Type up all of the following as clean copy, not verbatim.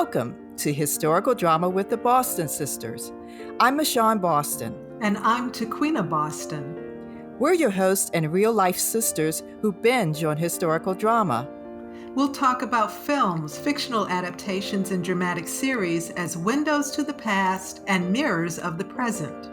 Welcome to Historical Drama with the Boston Sisters. I'm Michonne Boston. And I'm Tequina Boston. We're your hosts and real-life sisters who binge on historical drama. We'll talk about films, fictional adaptations, and dramatic series as windows to the past and mirrors of the present.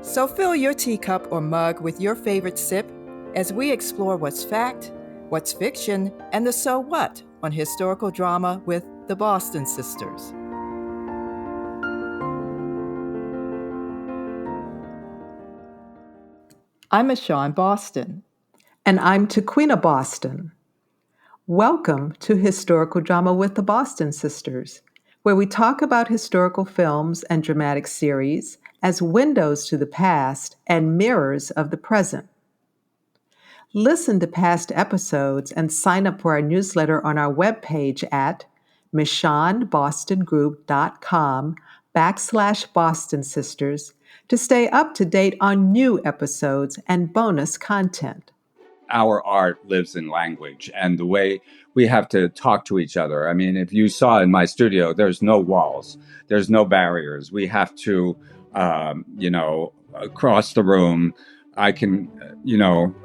So fill your teacup or mug with your favorite sip as we explore what's fact, what's fiction, and the so what on historical drama with the Boston Sisters. I'm Michonne Boston. And I'm Tequina Boston. Welcome to Historical Drama with the Boston Sisters, where we talk about historical films and dramatic series as windows to the past and mirrors of the present. Listen to past episodes and sign up for our newsletter on our webpage at michonnebostongroup.com/Boston Sisters to stay up to date on new episodes and bonus content. Our art lives in language and the way we have to talk to each other. I mean, if you saw in my studio, there's no walls, there's no barriers. We have to, across the room, I can,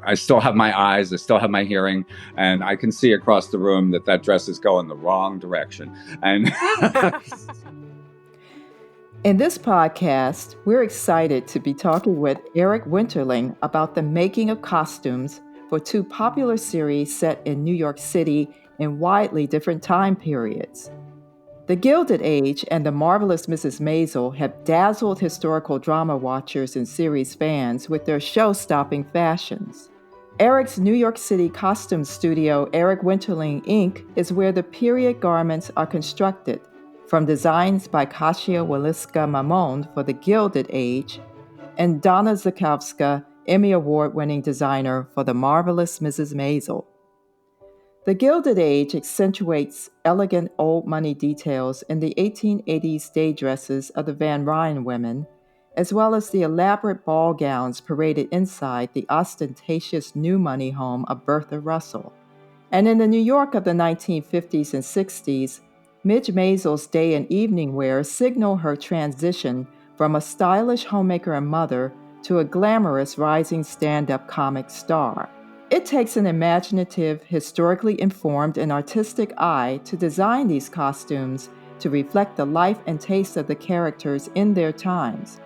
I still have my eyes, I still have my hearing, and I can see across the room that dress is going the wrong direction. And in this podcast, we're excited to be talking with Eric Winterling about the making of costumes for two popular series set in New York City in widely different time periods. The Gilded Age and The Marvelous Mrs. Maisel have dazzled historical drama watchers and series fans with their show-stopping fashions. Eric's New York City costume studio, Eric Winterling, Inc., is where the period garments are constructed, from designs by Kasia Walicka-Maimone for the Gilded Age and Donna Zakowska, Emmy Award-winning designer for The Marvelous Mrs. Maisel. The Gilded Age accentuates elegant old money details in the 1880s day dresses of the Van Ryn women, as well as the elaborate ball gowns paraded inside the ostentatious new money home of Bertha Russell. And in the New York of the 1950s and 60s, Midge Maisel's day and evening wear signal her transition from a stylish homemaker and mother to a glamorous rising stand-up comic star. It takes an imaginative, historically informed, and artistic eye to design these costumes to reflect the life and taste of the characters in their times.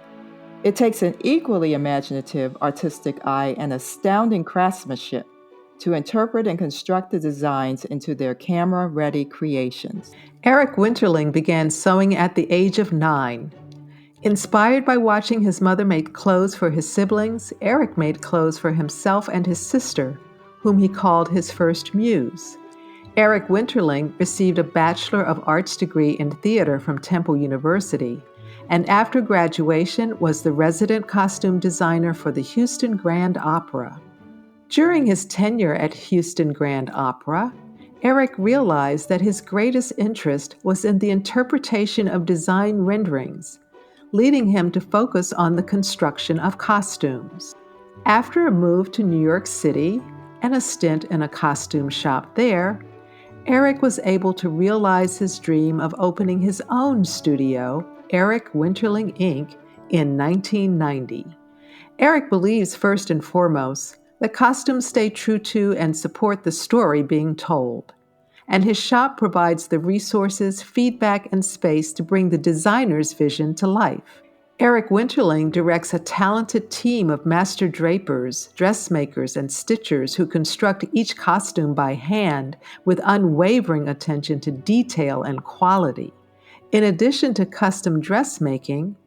It takes an equally imaginative, artistic eye and astounding craftsmanship to interpret and construct the designs into their camera-ready creations. Eric Winterling began sewing at the age of 9. Inspired by watching his mother make clothes for his siblings, Eric made clothes for himself and his sister, whom he called his first muse. Eric Winterling received a Bachelor of Arts degree in theater from Temple University, and after graduation was the resident costume designer for the Houston Grand Opera. During his tenure at Houston Grand Opera, Eric realized that his greatest interest was in the interpretation of design renderings, leading him to focus on the construction of costumes. After a move to New York City and a stint in a costume shop there, Eric was able to realize his dream of opening his own studio, Eric Winterling, Inc., in 1990. Eric believes first and foremost that costumes stay true to and support the story being told, and his shop provides the resources, feedback, and space to bring the designer's vision to life. Eric Winterling directs a talented team of master drapers, dressmakers, and stitchers who construct each costume by hand with unwavering attention to detail and quality. In addition to custom dressmaking,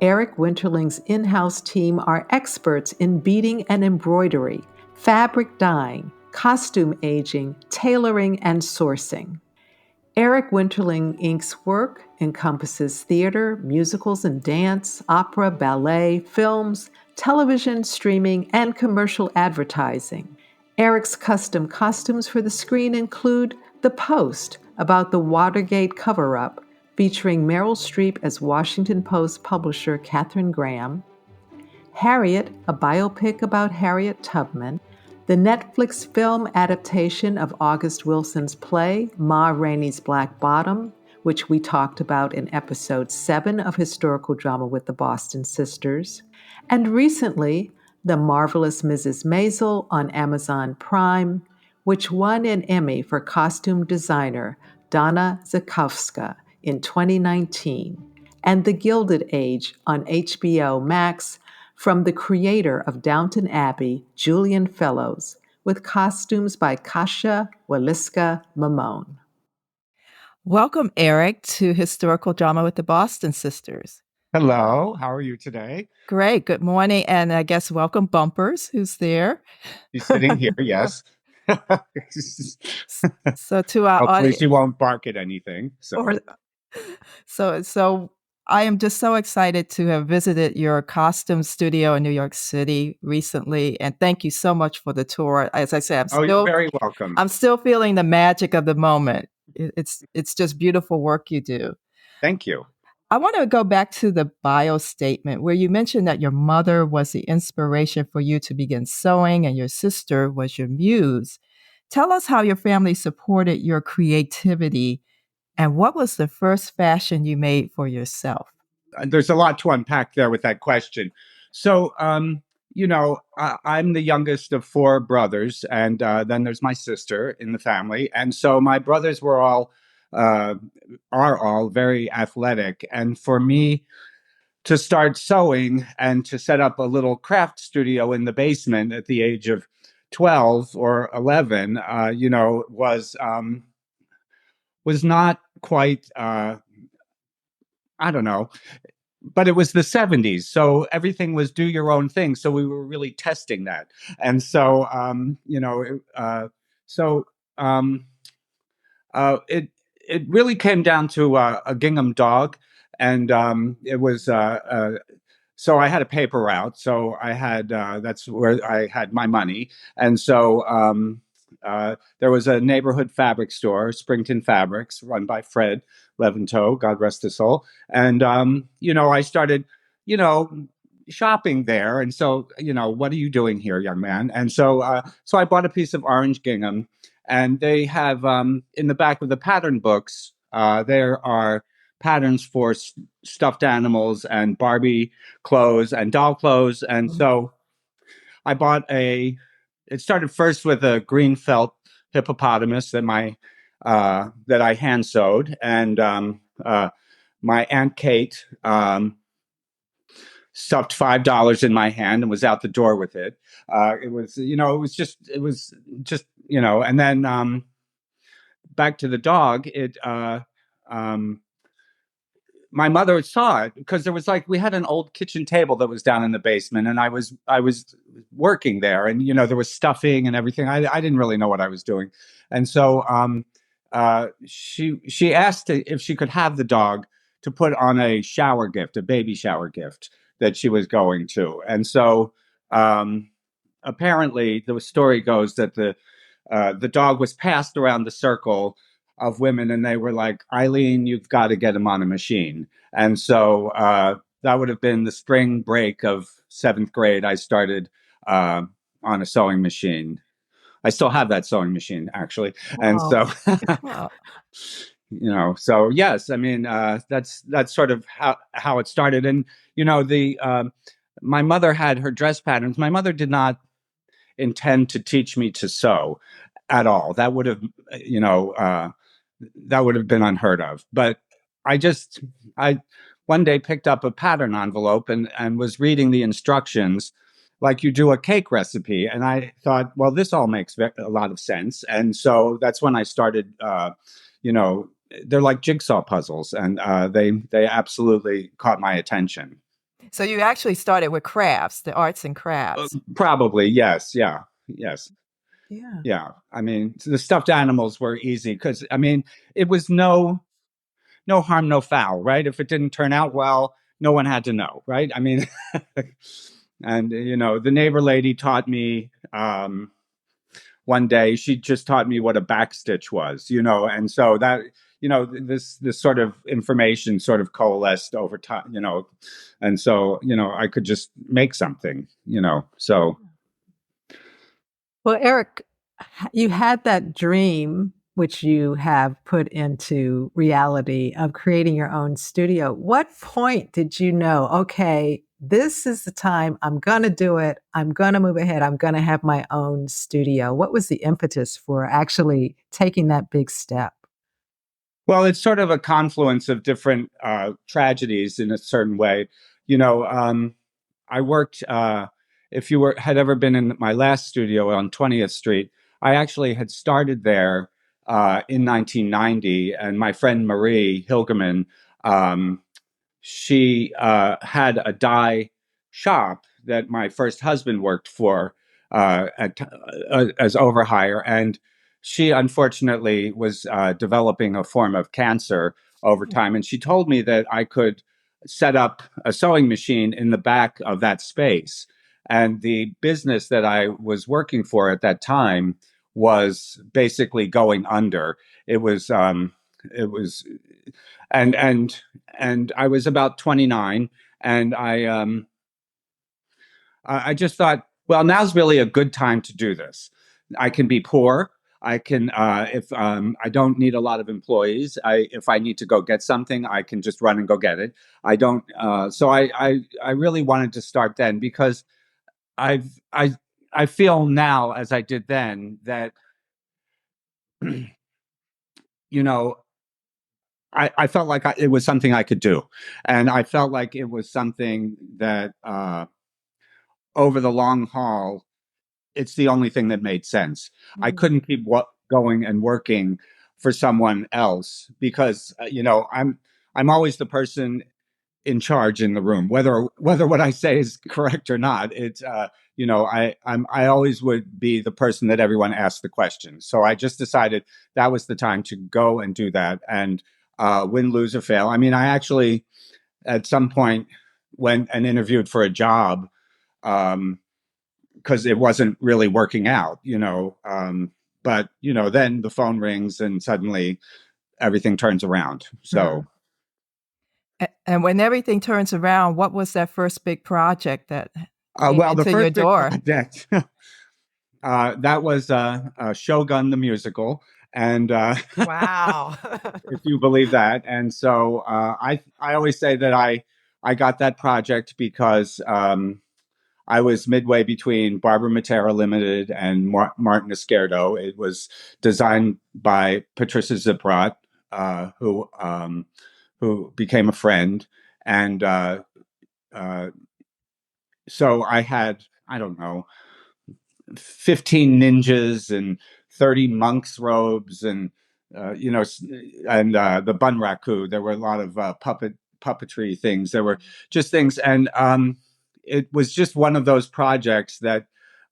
Eric Winterling's in-house team are experts in beading and embroidery, fabric dyeing, costume aging, tailoring, and sourcing. Eric Winterling, Inc.'s work encompasses theater, musicals and dance, opera, ballet, films, television, streaming, and commercial advertising. Eric's custom costumes for the screen include The Post, about the Watergate cover-up, featuring Meryl Streep as Washington Post publisher Katharine Graham, Harriet, a biopic about Harriet Tubman, the Netflix film adaptation of August Wilson's play, Ma Rainey's Black Bottom, which we talked about in episode 7 of Historical Drama with the Boston Sisters, and recently, The Marvelous Mrs. Maisel on Amazon Prime, which won an Emmy for costume designer Donna Zakowska in 2019, and The Gilded Age on HBO Max from the creator of Downton Abbey, Julian Fellows, with costumes by Kasia Walicka-Maimone. Welcome, Eric, to Historical Drama with the Boston Sisters. Hello, how are you today? Great. Good morning. And I guess welcome Bumpers, who's there. She's sitting here, yes. So to our Hopefully audience, she won't bark at anything. so I am just so excited to have visited your costume studio in New York City recently, and thank you so much for the tour. As I said, you're very welcome. I'm still feeling the magic of the moment. It's just beautiful work you do. Thank you. I want to go back to the bio statement where you mentioned that your mother was the inspiration for you to begin sewing and your sister was your muse. Tell us how your family supported your creativity and what was the first fashion you made for yourself? There's a lot to unpack there with that question. So, I'm the youngest of 4 brothers, and then there's my sister in the family. And so my brothers are all very athletic. And for me to start sewing and to set up a little craft studio in the basement at the age of 12 or 11, was not quite, I don't know, but it was the 70s. So everything was do your own thing. So we were really testing that. And so, it really came down to a gingham dog. And it was, so I had a paper route. So I had, that's where I had my money. And so there was a neighborhood fabric store, Springton Fabrics, run by Fred Leventeau, God rest his soul. And, I started, shopping there. And so, what are you doing here, young man? And so, so I bought a piece of orange gingham, and they have, in the back of the pattern books, there are patterns for stuffed animals and Barbie clothes and doll clothes. And so I bought it started first with a green felt hippopotamus that I hand sewed. And my Aunt Kate stuffed $5 in my hand and was out the door with it. It was just, and then back to the dog, my mother saw it because there was we had an old kitchen table that was down in the basement, and I was working there, and there was stuffing and everything. I didn't really know what I was doing, and so she asked if she could have the dog to put on a shower gift, a baby shower gift that she was going to, and so apparently the story goes that the dog was passed around the circle of women, and they were like, Eileen, you've got to get him on a machine. And so that would have been the spring break of 7th grade. I started on a sewing machine. I still have that sewing machine, actually. Wow. And so, so yes, I mean, that's sort of how it started. And, my mother had her dress patterns. My mother did not intend to teach me to sew at all. That would have, that would have been unheard of. But I one day picked up a pattern envelope and was reading the instructions like you do a cake recipe. And I thought, well, this all makes a lot of sense. And so that's when I started, they're like jigsaw puzzles, and they absolutely caught my attention. So you actually started with crafts, the arts and crafts. Probably, yes. Yeah. Yes. Yeah. Yeah. I mean, the stuffed animals were easy because, I mean, it was no harm, no foul, right? If it didn't turn out well, no one had to know, right? I mean, and, the neighbor lady taught me one day, she just taught me what a backstitch was, and so that, this sort of information sort of coalesced over time, and so, I could just make something, so. Well, Eric, you had that dream which you have put into reality of creating your own studio. What point did you know, okay, this is the time I'm going to do it. I'm going to move ahead. I'm going to have my own studio. What was the impetus for actually taking that big step? Well, it's sort of a confluence of different tragedies in a certain way. You know, I worked. If you had ever been in my last studio on 20th Street, I actually had started there in 1990, and my friend Marie Hilgeman, um, she had a dye shop that my first husband worked for as overhire, and she unfortunately was developing a form of cancer over time. And she told me that I could set up a sewing machine in the back of that space. And the business that I was working for at that time was basically going under. It was, and and and I was about 29, and I just thought, well, now's really a good time to do this. I can be poor. I can, if I don't need a lot of employees. If I need to go get something, I can just run and go get it. I don't. So I really wanted to start then because I've, I, I feel now, as I did then, that you know, I felt like it was something I could do, and I felt like it was something that over the long haul it's the only thing that made sense. I couldn't keep going and working for someone else because I'm always the person in charge in the room, whether what I say is correct or not. It's I always would be the person that everyone asked the question. So I just decided that was the time to go and do that and win, lose or fail. I mean, I actually at some point went and interviewed for a job. Because it wasn't really working out, but then the phone rings and suddenly everything turns around. So, And when everything turns around, what was that first big project that came well, the into your first big door? project that was Shogun the musical, and Wow. if you believe that, and so I always say that I got that project because. I was midway between Barbara Matera Limited and Martin Esquerdo. It was designed by Patricia Ziprot, who became a friend, and so I had I don't know 15 ninjas and 30 monks' robes and the bunraku. There were a lot of puppetry things. There were just things, and it was just one of those projects that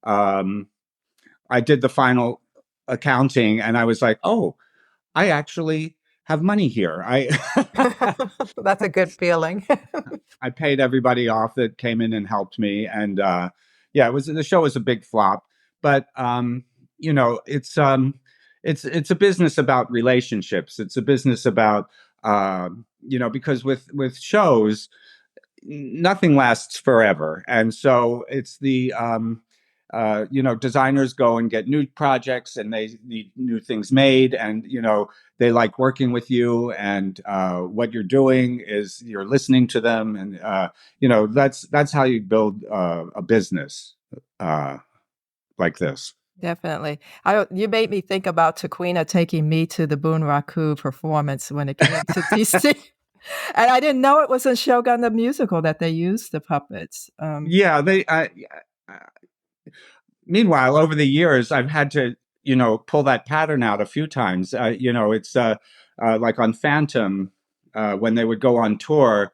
I did the final accounting, and I was like, oh, I actually have money here. That's a good feeling. I paid everybody off that came in and helped me, and yeah, the show was a big flop, but it's a business about relationships. It's a business about because with shows nothing lasts forever, and so it's the designers go and get new projects and they need new things made, and they like working with you, and what you're doing is you're listening to them, and that's how you build a business like this. Definitely. You made me think about Taquina taking me to the Bunraku performance when it came to DC. And I didn't know it was in Shogun the musical that they used the puppets. Yeah, meanwhile, over the years, I've had to, pull that pattern out a few times. It's like on Phantom, when they would go on tour,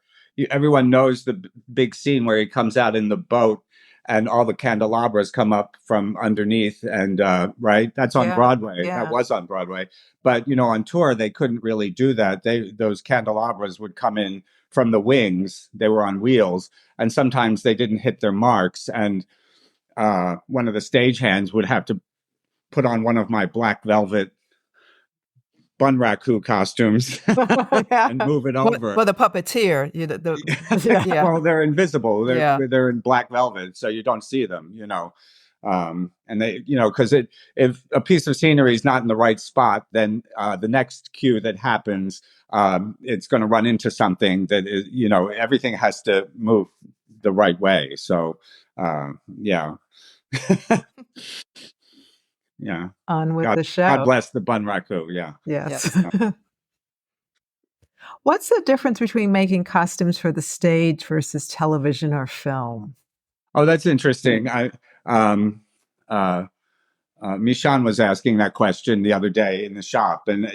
everyone knows the big scene where he comes out in the boat and all the candelabras come up from underneath. And right, that's on Broadway. Yeah. That was on Broadway. But, on tour, they couldn't really do that. Those candelabras would come in from the wings. They were on wheels. And sometimes they didn't hit their marks. And one of the stagehands would have to put on one of my black velvet bunraku costumes and move it over. Well, the puppeteer. Yeah. Well, they're invisible. Yeah. They're in black velvet, so you don't see them. And they, because if a piece of scenery is not in the right spot, then the next cue that happens, it's going to run into something that is, everything has to move the right way. So, yeah. Yeah. On with the God show. bless the bun raku. Yeah. Yes. Yes. What's the difference between making costumes for the stage versus television or film? Oh, that's interesting. Mishan was asking that question the other day in the shop, and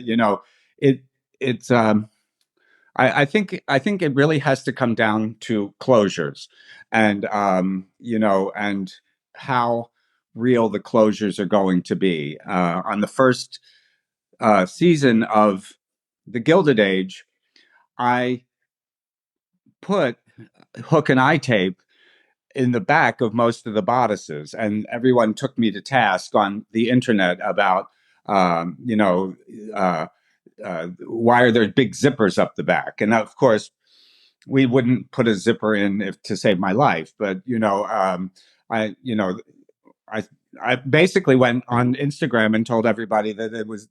it it's I think it really has to come down to closures, and and how real the closures are going to be. On the first season of the Gilded Age, I put hook and eye tape in the back of most of the bodices, and everyone took me to task on the internet about, um, you know, uh, why are there big zippers up the back? And of course, we wouldn't put a zipper in if to save my life, but I, I, I basically went on Instagram and told everybody that it was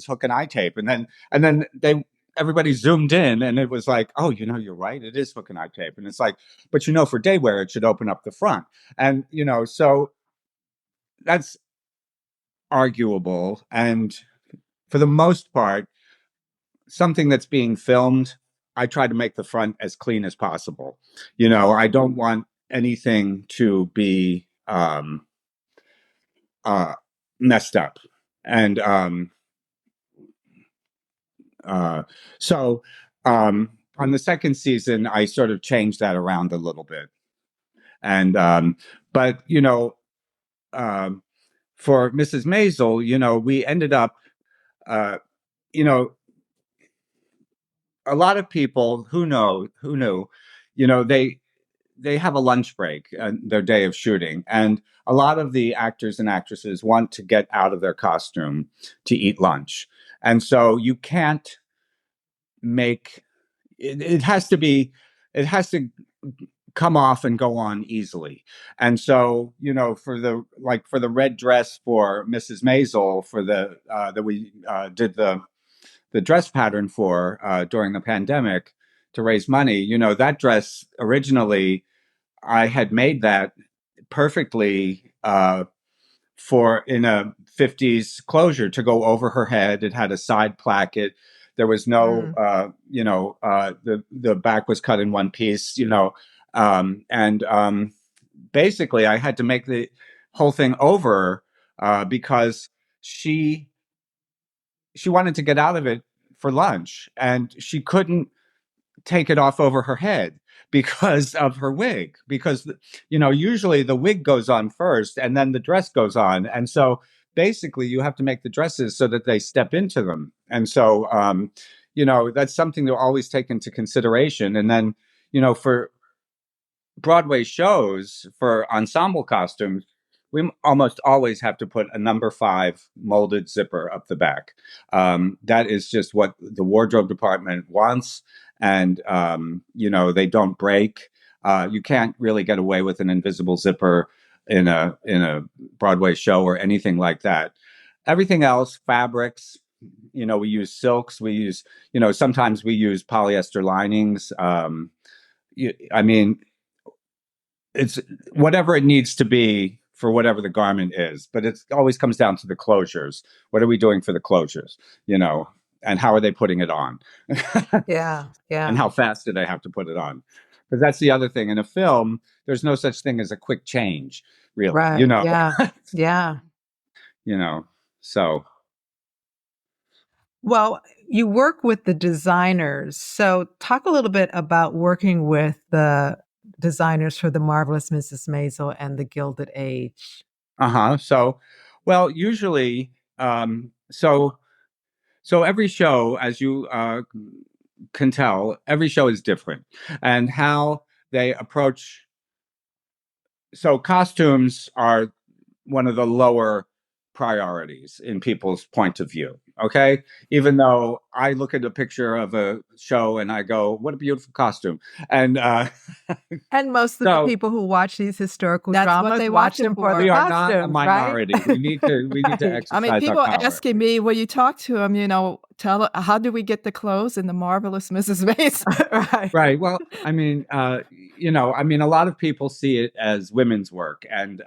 hook and eye tape, and then everybody zoomed in and it was like, oh, you're right, it is hook and eye tape, and it's like, but for day wear it should open up the front, and so that's arguable, and for the most part, something that's being filmed, I try to make the front as clean as possible. I don't want anything to be uh, messed up. And uh, so on the second season, I sort of changed that around a little bit. And but for Mrs. Maisel, we ended up, uh, you know, a lot of people who knew, they have a lunch break their day of shooting, and a lot of the actors and actresses want to get out of their costume to eat lunch, and so you can't make it has to come off and go on easily. And so, for the red dress for Mrs. Maisel, for the that we did the dress pattern for during the pandemic to raise money, that dress originally, I had made that perfectly for in a 50s closure to go over her head. It had a side placket. There was no, the back was cut in one piece, and basically I had to make the whole thing over because she wanted to get out of it for lunch, and she couldn't take it off over her head because of her wig, because usually the wig goes on first and then the dress goes on, and so basically you have to make the dresses so that they step into them, and so that's something to always take into consideration. And then for Broadway shows, for ensemble costumes, we almost always have to put a number 5 molded zipper up the back. That is just what the wardrobe department wants, and they don't break. You can't really get away with an invisible zipper in a Broadway show or anything like that. Everything else, fabrics, we use silks. We use, sometimes we use polyester linings. I mean, it's whatever it needs to be for whatever the garment is, but it always comes down to the closures. What are we doing for the closures, and how are they putting it on? Yeah. And how fast do they have to put it on? Because that's the other thing. In a film, there's no such thing as a quick change, really. Right. Yeah. So. Well, you work with the designers. So talk a little bit about working with the designers for The Marvelous Mrs. Maisel and The Gilded Age. So, well, usually, so every show, as you can tell, every show is different, and how they approach. So costumes are one of the lower priorities in people's point of view. Okay. Even though I look at a picture of a show and I go, what a beautiful costume. And And most of the so people who watch these historical That's what dramas they watch watch it them for for. the we are not a costumes, right? minority. We need to Right. exercise I mean, our people power. asking me when you talk to them, how do we get the clothes in the marvelous Mrs. Maisel? Right. Right. Well, I mean, a lot of people see it as women's work, and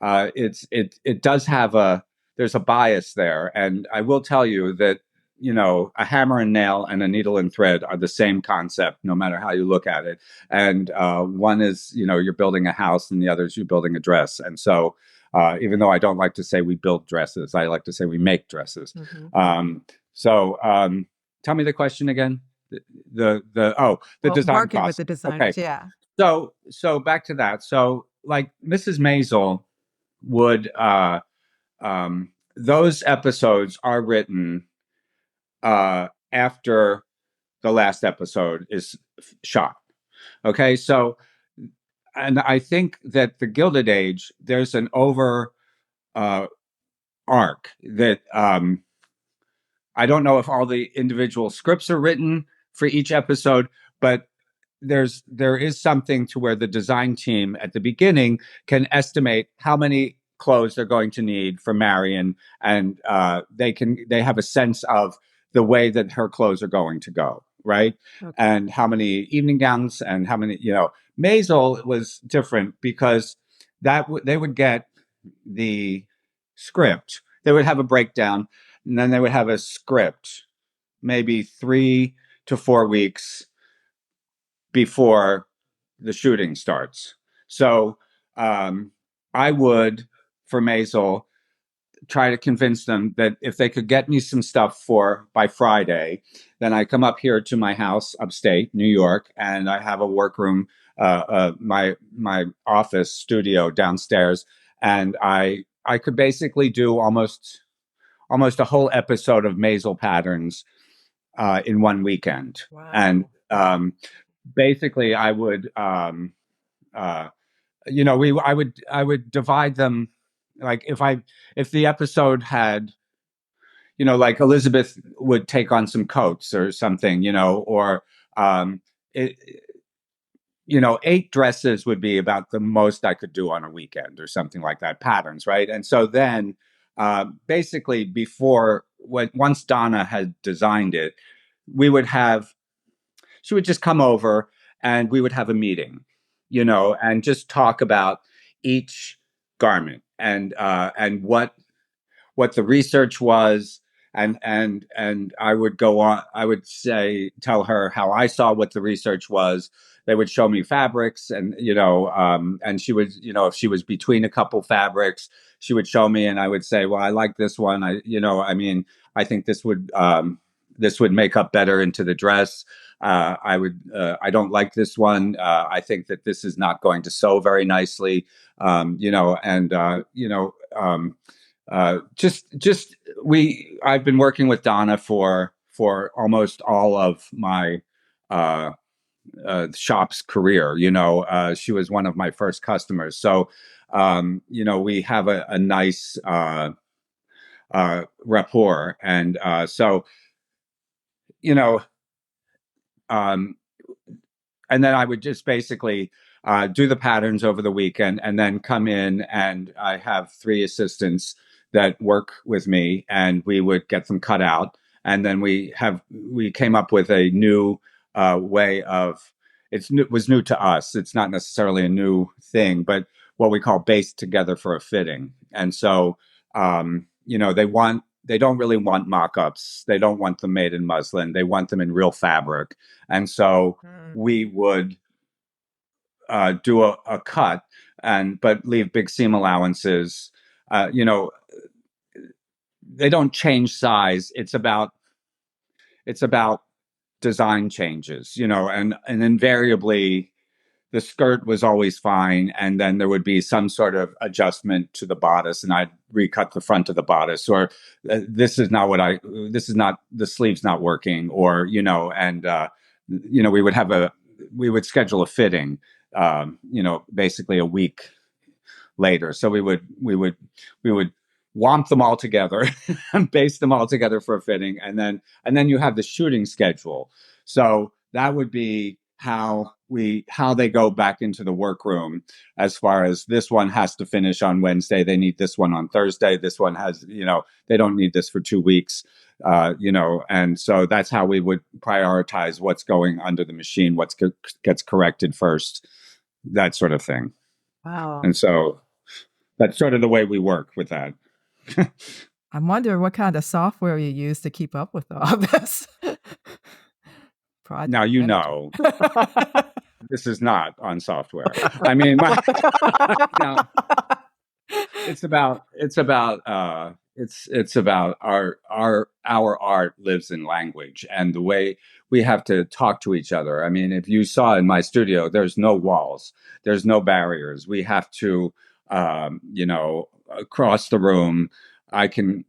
it does have there's a bias there, and I will tell you that a hammer and nail and a needle and thread are the same concept, no matter how you look at it. And one is you're building a house, and the other is you're building a dress. And so, even though I don't like to say we build dresses, I like to say we make dresses. So, tell me the question again. The design working with process. the designers, Okay. yeah. So back to that. So like Mrs. Maisel would those episodes are written after the last episode is shot. Okay. So and I think that the Gilded Age, there's an over arc that I don't know if all the individual scripts are written for each episode, but there is something to where the design team at the beginning can estimate how many clothes they're going to need for Marion, and they have a sense of the way that her clothes are going to go, right? Okay. And how many evening gowns and how many, Maisel was different because they would get the script, they would have a breakdown, and then they would have a script maybe 3 to 4 weeks before the shooting starts. So I would, for Maisel, try to convince them that if they could get me some stuff by Friday, then I come up here to my house upstate New York, and I have a workroom, my office studio downstairs, and I could basically do almost a whole episode of Maisel patterns in one weekend. Wow. And basically I would I would divide them, like if the episode had, like Elizabeth would take on some coats or something, or it, 8 dresses would be about the most I could do on a weekend or something like that, patterns, right? And so then basically once Donna had designed it, she would just come over and we would have a meeting, and just talk about each garment and what the research was, and I would go on. I would tell her how I saw what the research was. They would show me fabrics, and and she would, if she was between a couple fabrics, she would show me, and I would say, well, I like this one. I think this would make up better into the dress. I don't like this one. I think that this is not going to sew very nicely. I've been working with Donna for almost all of my shop's career. She was one of my first customers. So, we have a nice rapport. And so, and then I would just basically do the patterns over the weekend and then come in, and I have 3 assistants that work with me, and we would get them cut out. And then we came up with a new way of, it was new to us. It's not necessarily a new thing, but what we call based together for a fitting. And so, they don't really want mock-ups. They don't want them made in muslin. They want them in real fabric. And so we would do a cut but leave big seam allowances. They don't change size. It's about design changes, and invariably the skirt was always fine, and then there would be some sort of adjustment to the bodice, and I'd recut the front of the bodice, or this is not the sleeve's not working, or and we would schedule a fitting, basically a week later. So we would womp them all together and baste them all together for a fitting, and then you have the shooting schedule. So that would be how they go back into the workroom, as far as this one has to finish on Wednesday, they need this one on Thursday, this one has, they don't need this for 2 weeks, and so that's how we would prioritize what's going under the machine, what gets corrected first, that sort of thing. Wow. And so that's sort of the way we work with that. I'm wondering what kind of software you use to keep up with all this. Now, this is not on software. I mean, no, it's about our art lives in language and the way we have to talk to each other. I mean, if you saw in my studio, there's no walls, there's no barriers. We have to, across the room. I can,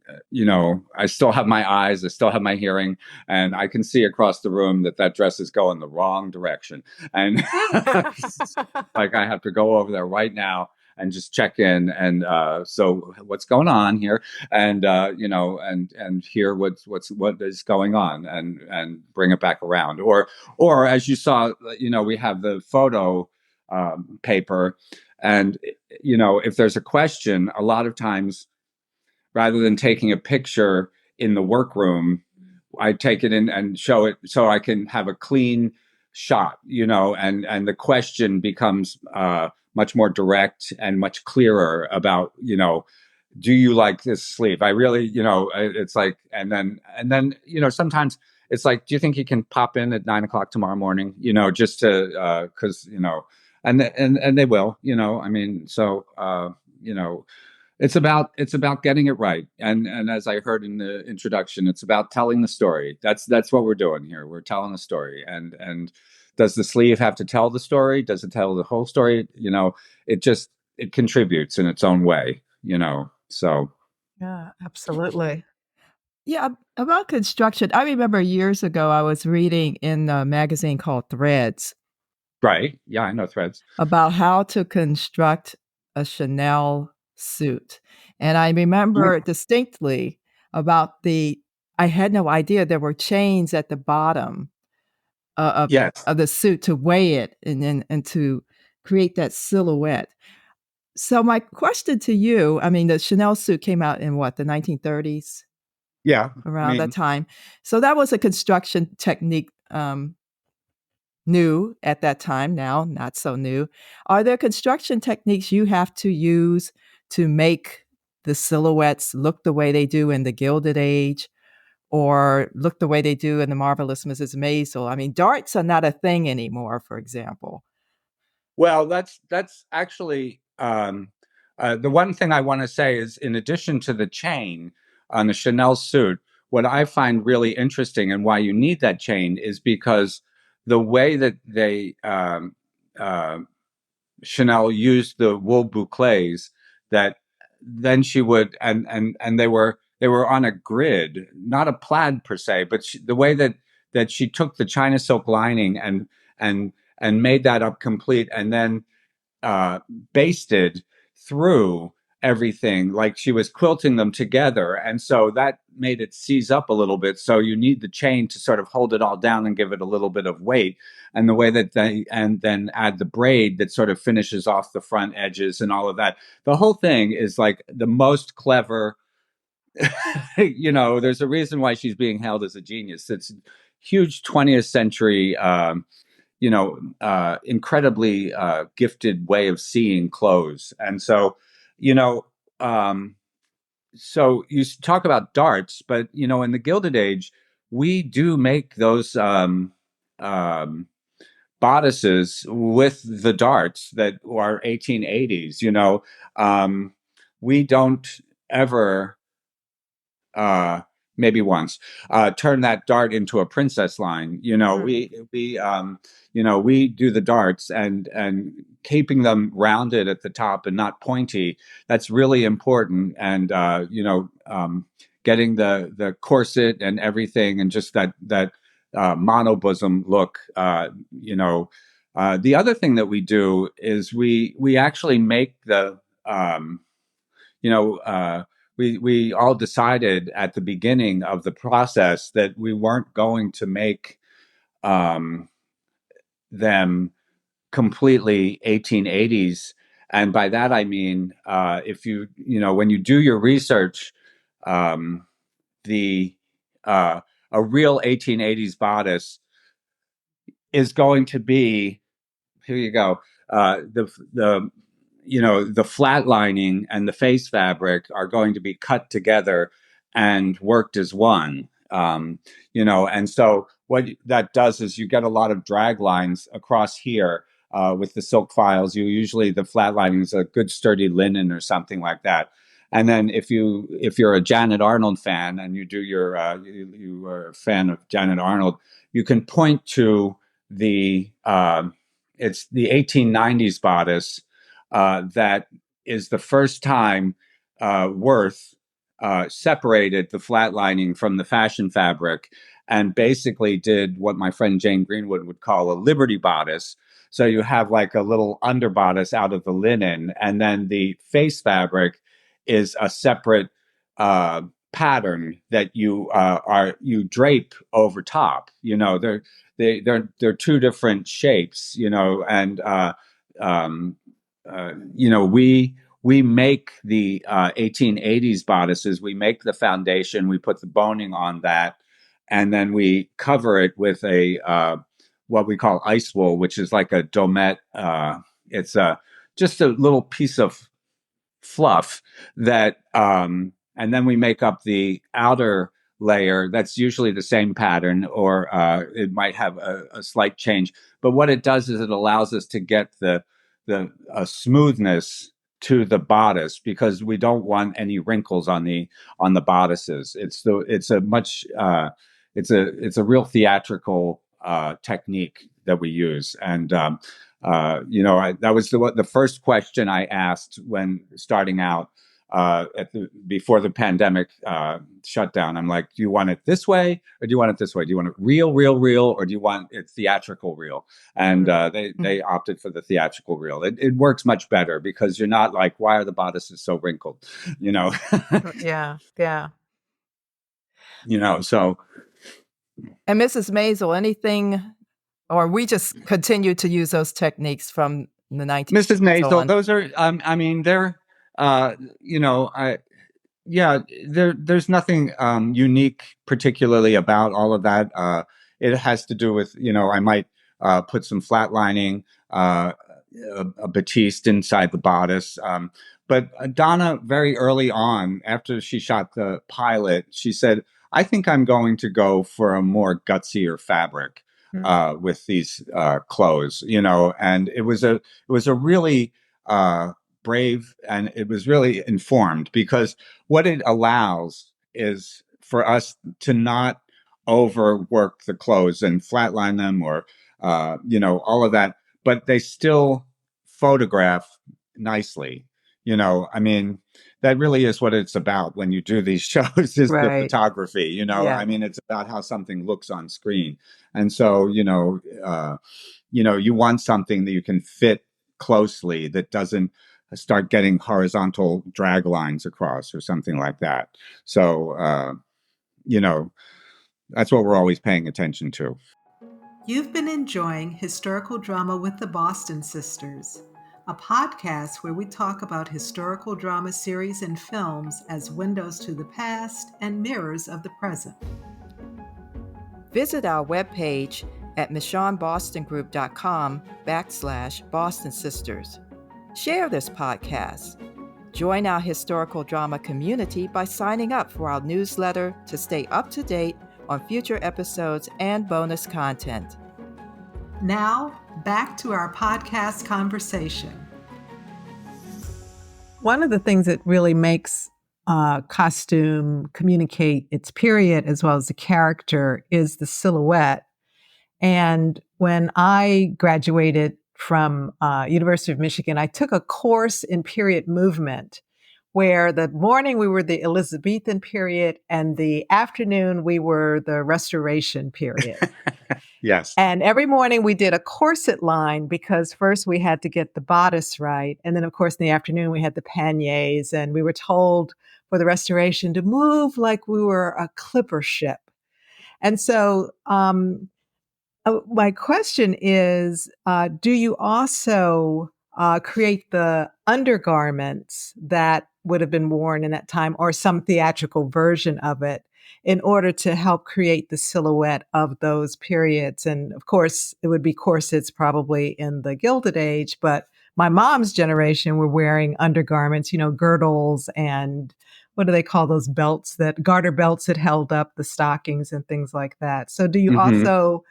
I still have my eyes, I still have my hearing, and I can see across the room that dress is going the wrong direction. And like, I have to go over there right now and just check in. And so what's going on here? And, and hear what is going on, and bring it back around. Or as you saw, we have the photo paper. And, if there's a question, a lot of times, rather than taking a picture in the workroom, I take it in and show it so I can have a clean shot, and the question becomes much more direct and much clearer about, do you like this sleeve? I really, it's like, and then, sometimes it's like, do you think you can pop in at 9:00 tomorrow morning, just to, cause, and they will, I mean, so, it's about getting it right, and as I heard in the introduction, it's about telling the story. That's what we're doing here. We're telling the story, and does the sleeve have to tell the story? Does it tell the whole story? It contributes in its own way. So yeah, absolutely. Yeah, about construction. I remember years ago I was reading in a magazine called Threads. Right. Yeah, I know Threads. About how to construct a Chanel suit. And I remember distinctly about I had no idea there were chains at the bottom Yes. of the suit to weigh it and to create that silhouette. So my question to you, I mean, the Chanel suit came out in what, the 1930s? Yeah. Around that time. So that was a construction technique, new at that time, now not so new. Are there construction techniques you have to use to make the silhouettes look the way they do in the Gilded Age, or look the way they do in the Marvelous Mrs. Maisel? I mean, darts are not a thing anymore, for example. Well, that's actually the one thing I want to say is, in addition to the chain on the Chanel suit, what I find really interesting and why you need that chain is because the way that they Chanel used the wool bouclés, that then she would, and they were on a grid, not a plaid per se, but the way that she took the China silk lining and made that up complete, and then basted through everything, like she was quilting them together. And so that made it seize up a little bit. So you need the chain to sort of hold it all down and give it a little bit of weight. And the way that and then add the braid that sort of finishes off the front edges and all of that. The whole thing is like the most clever. There's a reason why she's being hailed as a genius. It's huge 20th century incredibly gifted way of seeing clothes. And so, so you talk about darts, but, in the Gilded Age, we do make those bodices with the darts that are 1880s, we don't ever, maybe once, turn that dart into a princess line. We do the darts and keeping them rounded at the top and not pointy. That's really important. And getting the corset and everything, and just that mono bosom look. The other thing that we do is we actually make the we all decided at the beginning of the process that we weren't going to make them completely 1880s. And by that I mean, if when you do your research, the a real 1880s bodice is going to be, here you go, the flat lining and the face fabric are going to be cut together and worked as one. And so what that does is you get a lot of drag lines across here with the silk files. Usually the flat lining is a good sturdy linen or something like that. And then if you're a Janet Arnold fan and you do you are a fan of Janet Arnold, you can point to it's the 1890s bodice that is the first time Worth separated the flat lining from the fashion fabric and basically did what my friend Jane Greenwood would call a Liberty bodice. So you have like a little underbodice out of the linen, and then the face fabric is a separate pattern that you drape over top. They're two different shapes, and we make the 1880s bodices. We make the foundation, we put the boning on that, and then we cover it with a what we call ice wool, which is like a domette. It's just a little piece of fluff that, and then we make up the outer layer. That's usually the same pattern, or it might have a slight change. But what it does is it allows us to get the smoothness to the bodice, because we don't want any wrinkles on the bodices. It's a real theatrical technique that we use. And that was the first question I asked when starting out before the pandemic shutdown. I'm like, do you want it this way, or do you want it this way? Do you want it real, or do you want it theatrical real? And they opted for the theatrical real. It works much better because you're not like, why are the bodices so wrinkled? Yeah. So. And Mrs. Maisel, anything, or we just continue to use those techniques from the 19th. Mrs. Maisel, those are, there's nothing unique particularly about all of that. It has to do with, I might put some flat lining, a batiste inside the bodice. But Donna, very early on, after she shot the pilot, she said, I think I'm going to go for a more gutsier fabric with these clothes, and it was a really brave, and it was really informed, because what it allows is for us to not overwork the clothes and flatline them, or all of that, but they still photograph nicely. That really is what it's about when you do these shows, is the photography. Yeah. It's about how something looks on screen. And so, you want something that you can fit closely, that doesn't start getting horizontal drag lines across or something like that. So, that's what we're always paying attention to. You've been enjoying Historical Drama with the Boston Sisters, a podcast where we talk about historical drama series and films as windows to the past and mirrors of the present. Visit our webpage at michonnebostongroup.com/Boston Sisters. Share this podcast. Join our historical drama community by signing up for our newsletter to stay up to date on future episodes and bonus content. Now, back to our podcast conversation. One of the things that really makes costume communicate its period as well as the character is the silhouette. And when I graduated from University of Michigan, I took a course in period movement, where the morning we were the Elizabethan period and the afternoon we were the Restoration period. Yes. And every morning we did a corset line because first we had to get the bodice right. And then, of course, in the afternoon we had the panniers. And we were told for the restoration to move like we were a clipper ship. And so my question is, do you also create the undergarments that would have been worn in that time or some theatrical version of it in order to help create the silhouette of those periods? And of course, it would be corsets probably in the Gilded Age, but my mom's generation were wearing undergarments, girdles and what do they call those belts, that garter belts that held up the stockings and things like that. So do you also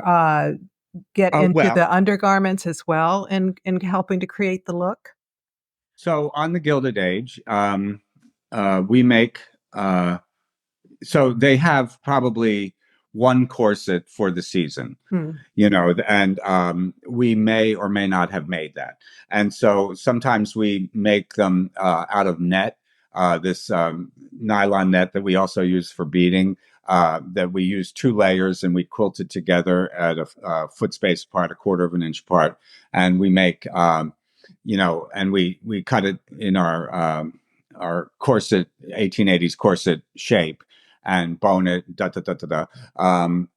uh, get into Well, the undergarments as well in helping to create the look? so on the Gilded Age, we make, so they have probably one corset for the season, and we may or may not have made that. And so sometimes we make them out of net, this nylon net that we also use for beading, that we use 2 layers and we quilt it together at a foot space apart, a quarter of an inch apart. And we make, and we cut it in our corset, 1880s corset shape, and bone it, da da da da da.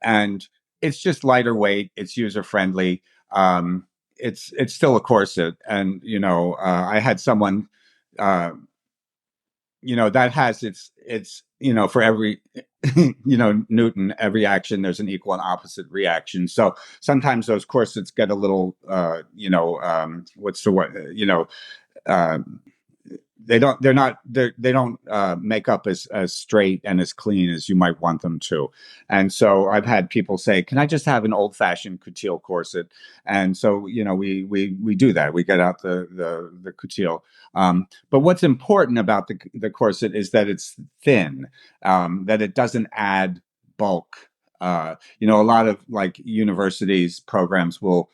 And it's just lighter weight. It's user friendly. It's still a corset, and I had someone, that has it's for every Newton, every action there's an equal and opposite reaction. So sometimes those corsets get a little, what's the word, uh, they don't make up as straight and as clean as you might want them to. And so I've had people say, can I just have an old fashioned couture corset? And so we do that, we get out the couture. But what's important about the corset is that it's thin, that it doesn't add bulk. A lot of like universities programs will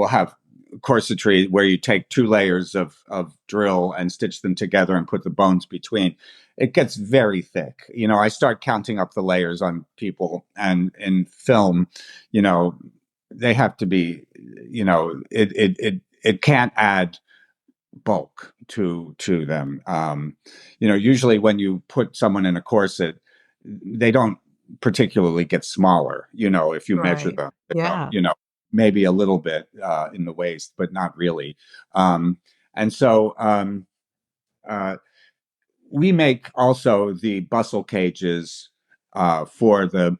have corsetry where you take 2 layers of drill and stitch them together and put the bones between. It gets very thick. I start counting up the layers on people, and in film, they have to be, it can't add bulk to them. Usually when you put someone in a corset, they don't particularly get smaller, if you measure Right. them, Yeah. maybe a little bit in the waist, but not really. And so we make also the bustle cages for the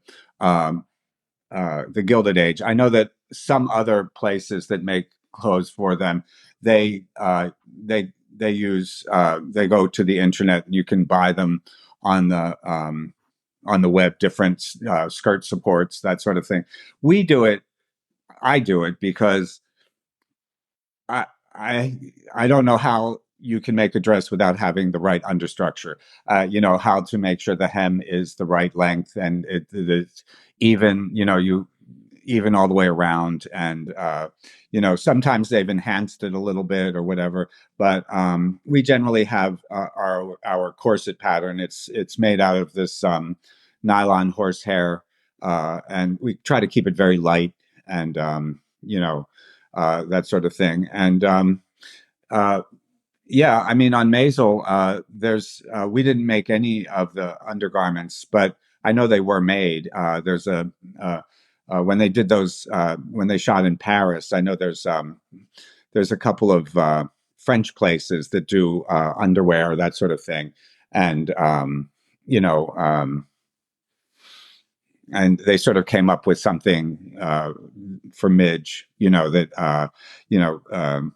Gilded Age. I know that some other places that make clothes for them, they use they go to the internet and you can buy them on the web, different skirt supports, that sort of thing. We do it. I do it because I I I don't know how you can make a dress without having the right understructure. How to make sure the hem is the right length and it's even. You even all the way around, and sometimes they've enhanced it a little bit or whatever. But we generally have our corset pattern. It's made out of this nylon horsehair, and we try to keep it very light and that sort of thing. And yeah, I mean, on Maisel, there's we didn't make any of the undergarments, but I know they were made. There's when they did those when they shot in Paris, I know there's a couple of French places that do underwear, that sort of thing, and you know. And they sort of came up with something for Midge, that you know, um,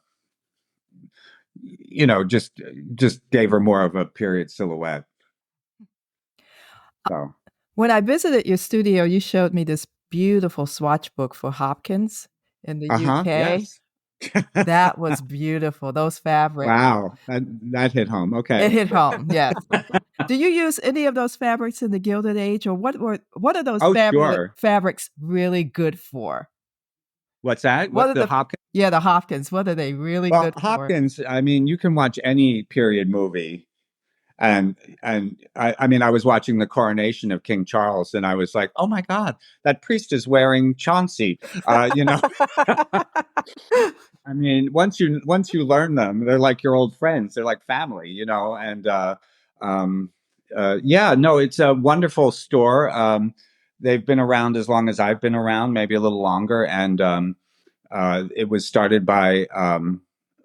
just gave her more of a period silhouette. So, When I visited your studio, you showed me this beautiful swatch book for Hopkins in the UK. yes. That was beautiful. Those fabrics. Wow, that hit home. It Okay. hit home, yes. Do you use any of those fabrics in the Gilded Age, or what are those Oh, sure. fabrics really good for? What's that? What What are the the Hopkins? Yeah, the Hopkins, what are they really Well, good for? Hopkins. I mean, you can watch any period movie, I mean, I was watching the coronation of King Charles, and I was like, "Oh my God, that priest is wearing Chauncey." You know, I mean, once you learn them, they're like your old friends. They're like family, you know. And um, yeah, no, it's a wonderful store. They've been around as long as I've been around, maybe a little longer, and it was started by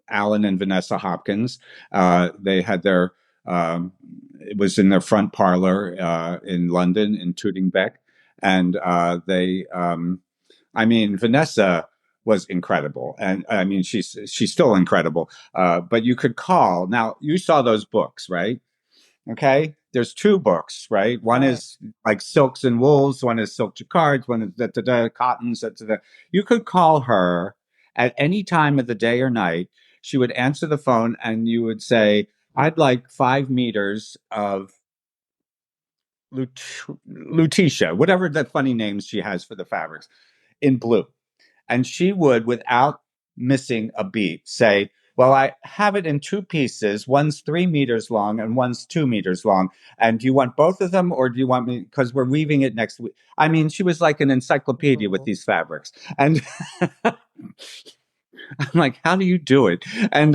Alan and Vanessa Hopkins. They had their it was in their front parlor in London in Tooting Bec, and I mean, Vanessa was incredible, and I mean, she's still incredible. But you could call now. You saw those books, right? Okay, there's two books, right? One Right. is like silks and wools. One is silk jacquards. One is cottons. You could call her at any time of the day or night. She would answer the phone, and you would say, "I'd like 5 meters of Lutetia, whatever the funny names she has for the fabrics, in blue." And she would, without missing a beat, say, "Well, I have it in two pieces. One's 3 meters long and one's 2 meters long. And do you want both of them, or do you want me? Because we're weaving it next week." I mean, she was like an encyclopedia with Mhm. these fabrics. And I'm like, "How do you do it?" And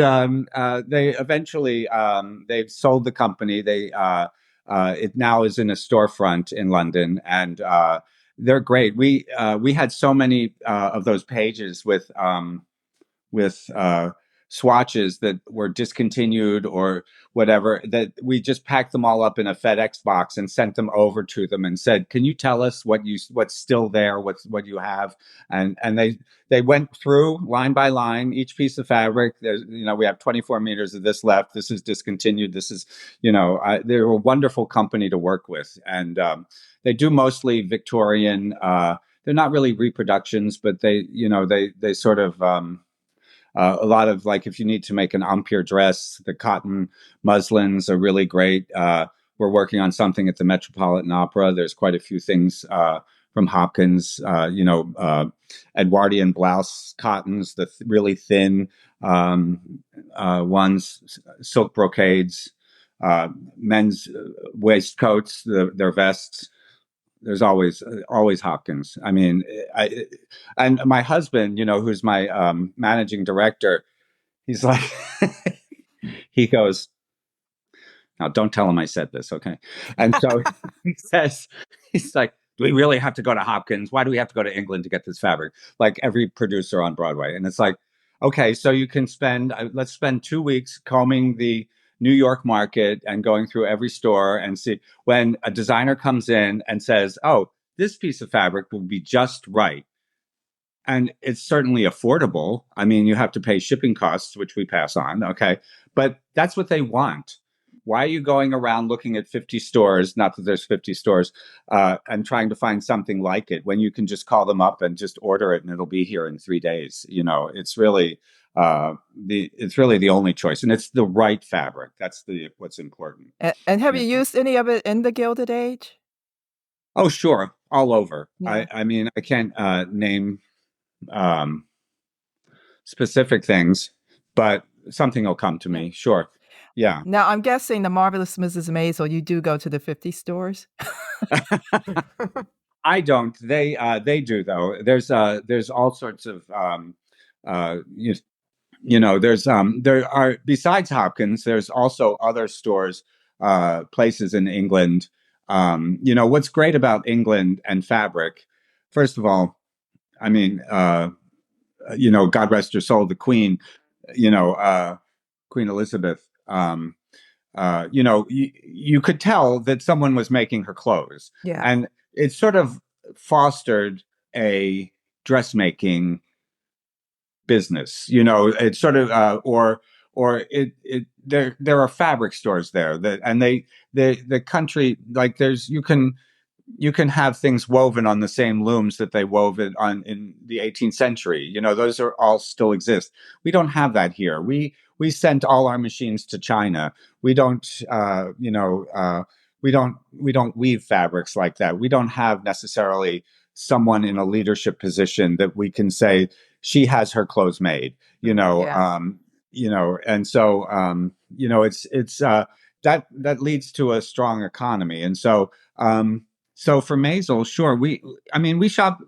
they eventually they've sold the company. It now is in a storefront in London, and they're great. We had so many of those pages with swatches that were discontinued or whatever, that we just packed them all up in a FedEx box and sent them over to them and said, "Can you tell us what's still there, what you have?" And they went through line by line each piece of fabric. There's, we have 24 meters of this left. This is discontinued. This is, they're a wonderful company to work with, and they do mostly Victorian. They're not really reproductions, but they sort of a lot of, like, if you need to make an empire dress, the cotton muslins are really great. We're working on something at the Metropolitan Opera. There's quite a few things from Hopkins, Edwardian blouse cottons, the really thin ones, silk brocades, men's waistcoats, their vests. There's always Hopkins. I mean, and my husband, who's my managing director, he's like, he goes, "Now don't tell him I said this, okay?" And so he says, he's like, "Do we really have to go to Hopkins? Why do we have to go to England to get this fabric? Like every producer on Broadway." And it's like, okay, so you can let's spend 2 weeks combing the New York market and going through every store and see when a designer comes in and says, "Oh, this piece of fabric will be just right." And it's certainly affordable. I mean, you have to pay shipping costs, which we pass on. Okay. But that's what they want. Why are you going around looking at 50 stores? Not that there's 50 stores, and trying to find something like it when you can just call them up and just order it and it'll be here in 3 days. It's really the only choice, and it's the right fabric. That's what's important. And have You you know? used any of it in the Gilded Age? Oh, sure, all over. Yeah. I mean, I can't name um, specific things, but something will come to Yeah. me. Sure. Yeah. Now, I'm guessing the Marvelous Mrs. Maisel, you do go to the 50 stores? I don't. They do though. There's all sorts of uh you, there are, besides Hopkins, there's also other stores, places in England. What's great about England and fabric, first of all, I mean, God rest her soul, the Queen, Queen Elizabeth. You could tell that someone was making her clothes, Yeah. and it sort of fostered a dressmaking business. It's sort of or it there are fabric stores there and the country, like, you can have things woven on the same looms that they wove it on in the 18th century. Those are all still exist. We don't have that here. We sent all our machines to China. We don't, we don't weave fabrics like that. We don't have necessarily someone in a leadership position that we can say she has her clothes made. Yeah. And so it's that leads to a strong economy. And so so for Maisel, sure, we shop.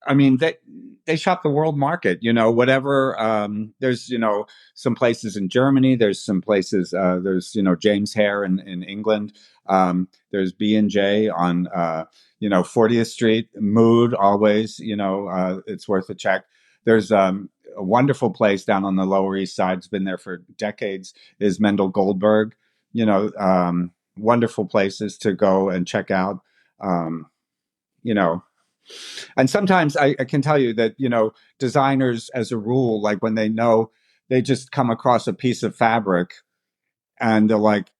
I mean, they shop the world market, whatever. There's, some places in Germany. There's some places. There's, James Hare in England. There's B&J on, 40th Street. Mood always, it's worth a check. There's a wonderful place down on the Lower East Side. It's been there for decades. Is Mendel Goldberg. Wonderful places to go and check out. You know, and sometimes I can tell you that, designers as a rule, like when they just come across a piece of fabric and they're like,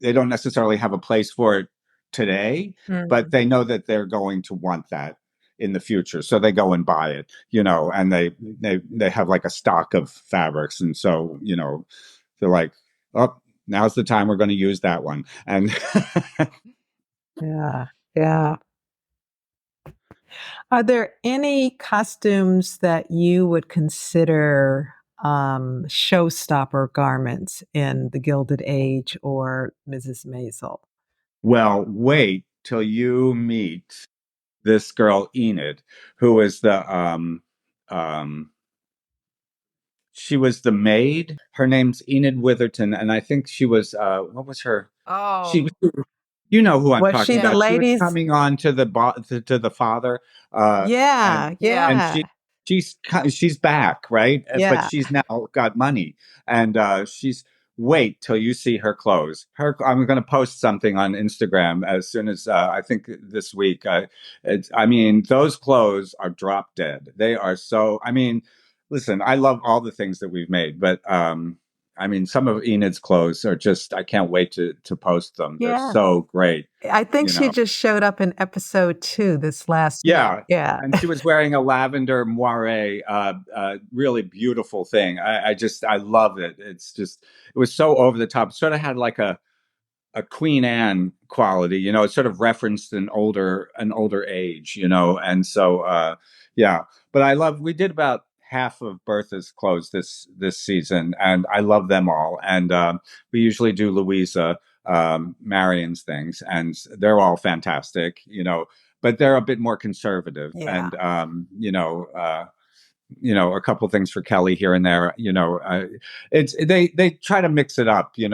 they don't necessarily have a place for it today, but they know that they're going to want that in the future. So they go and buy it, and they have like a stock of fabrics. And so, they're like, oh, now's the time we're going to use that one. And Yeah. Yeah. Are there any costumes that you would consider showstopper garments in the Gilded Age or Mrs. Maisel? well, wait till you meet this girl Enid, who is um she was the maid. Her name's Enid Winterton, and I think she was what was her? She Oh, was, you know who I'm Was talking she the about. She was ladies? coming on to the father, Yeah, and yeah. and yeah, she's back, right? But yeah. she's now got money, and she's wait till you see her clothes. I'm going to post something on Instagram as soon as I think this week. Those clothes are drop dead. They are so. Listen, I love all the things that we've made, but some of Enid's clothes are just. I can't wait to post them. They're Yeah. so great. I think You she know. just showed up in episode 2 this last week. Yeah, Yeah. and she was wearing a lavender moire, really beautiful thing. I love it. It was so over the top. It sort of had like a Queen Anne quality, It sort of referenced an older age, And so, yeah. But we did about half of Bertha's clothes this season, and I love them all. And we usually do Louisa Marion's things, and they're all fantastic, But they're a bit more conservative, Yeah. and a couple things for Kelly here and there. They try to mix it up, and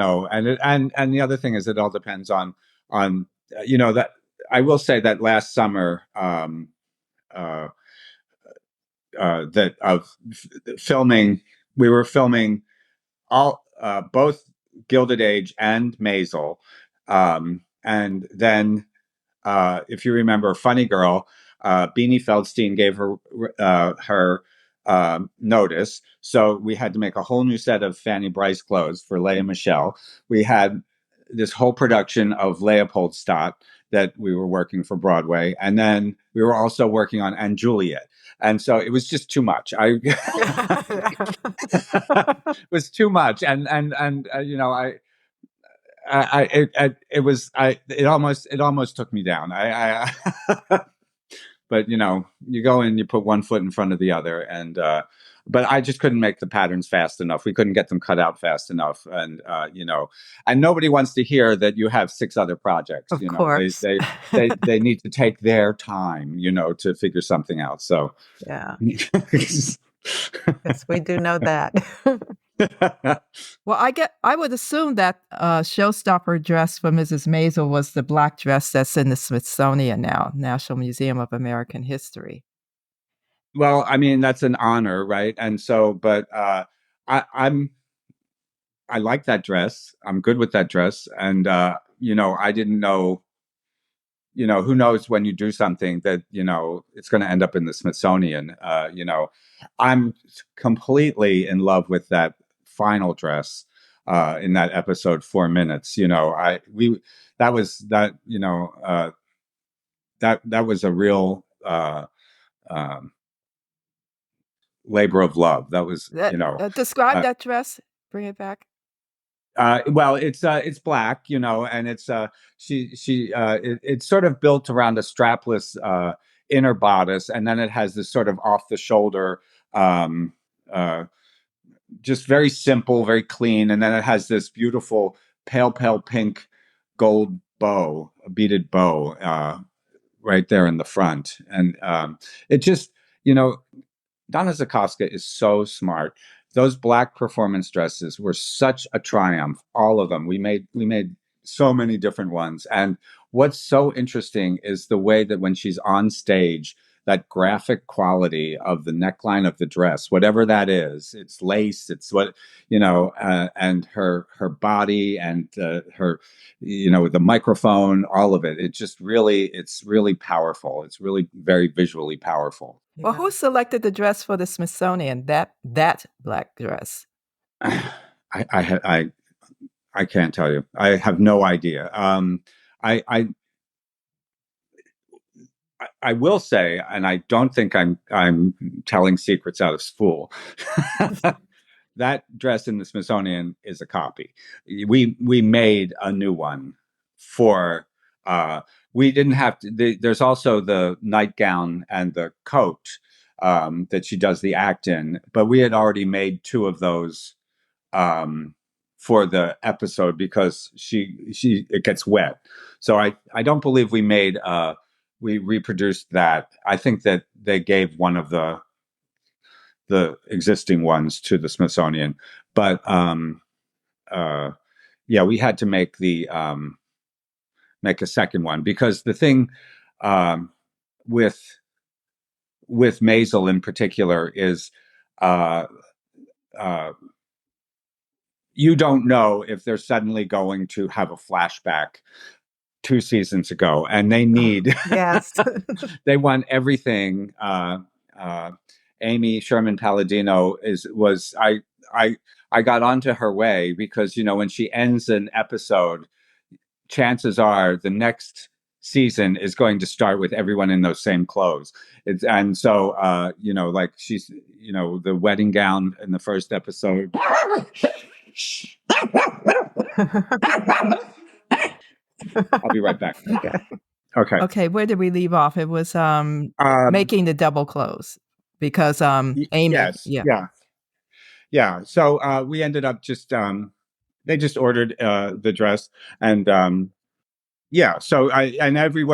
the other thing is it all depends on that. I will say that last summer, uh, that of filming, we were filming all both Gilded Age and Maisel, and then if you remember, Funny Girl, Beanie Feldstein gave her notice, so we had to make a whole new set of Fanny Bryce clothes for Leah Michelle. We had this whole production of Leopoldstadt that we were working for Broadway, and then we were also working on And Juliet, and so it was just too much. It was too much, and it almost took me down. But you go in, you put one foot in front of the other, and but I just couldn't make the patterns fast enough. We couldn't get them cut out fast enough, and and nobody wants to hear that you have 6 other projects. Of course. They need to take their time, to figure something out. So Yeah. Yes, we do know that. Well, I would assume that showstopper dress for Mrs. Maisel was the black dress that's in the Smithsonian now, National Museum of American History. Well, that's an honor, right? And so, but I like that dress. I'm good with that dress, and I didn't know. Who knows when you do something that it's going to end up in the Smithsonian. I'm completely in love with that final dress in that episode 4 minutes. That was that that was a real um, labor of love. That was Describe uh, that dress. Bring it back. well, it's black, and it's sort of built around a strapless inner bodice, and then it has this sort of off the shoulder um, uh, just very simple, very clean, and then it has this beautiful pale pink gold bow, a beaded bow, right there in the front, and it just, you know, Donna Zakowska is so smart. Those black performance dresses were such a triumph. All of them. We made so many different ones. And what's so interesting is the way that when she's on stage, that graphic quality of the neckline of the dress, whatever that is, it's lace, it's what, and her body and her, the microphone, all of it. It's really powerful. It's really very visually powerful. Well, who selected the dress for the Smithsonian? That black dress. I can't tell you. I have no idea. I will say, and I don't think I'm telling secrets out of school. That dress in the Smithsonian is a copy. We made a new one for. We didn't have to. There's also the nightgown and the coat that she does the act in, but we had already made two of those for the episode because it gets wet. So I don't believe we reproduced that. I think that they gave one of the existing ones to the Smithsonian, but we had to make make a second one because the thing with Maisel in particular is you don't know if they're suddenly going to have a flashback 2 seasons ago, and they need Yes. they want everything. Amy Sherman Palladino I got onto her way because when she ends an episode, chances are the next season is going to start with everyone in those same clothes. And so like she's the wedding gown in the first episode. I'll be right back. Okay. Okay, where did we leave off? It was making the double clothes because Amy. Yes. Yeah. So we ended up just they just ordered the dress and so every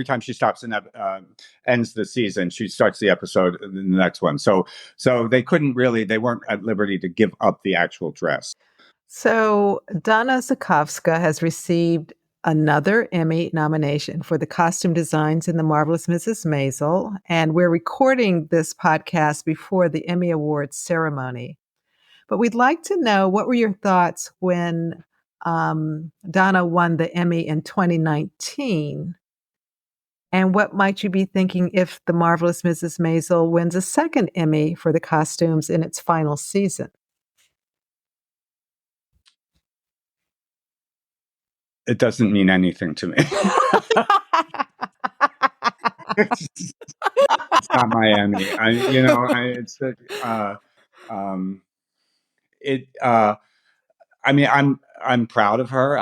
time she stops and ends the season, she starts the episode in the next one. So they weren't at liberty to give up the actual dress. So Donna Zakowska has received another Emmy nomination for the costume designs in The Marvelous Mrs. Maisel, and we're recording this podcast before the Emmy Awards ceremony. But we'd like to know, what were your thoughts when Donna won the Emmy in 2019? And what might you be thinking if The Marvelous Mrs. Maisel wins a second Emmy for the costumes in its final season? It doesn't mean anything to me. It's not Miami. I'm proud of her.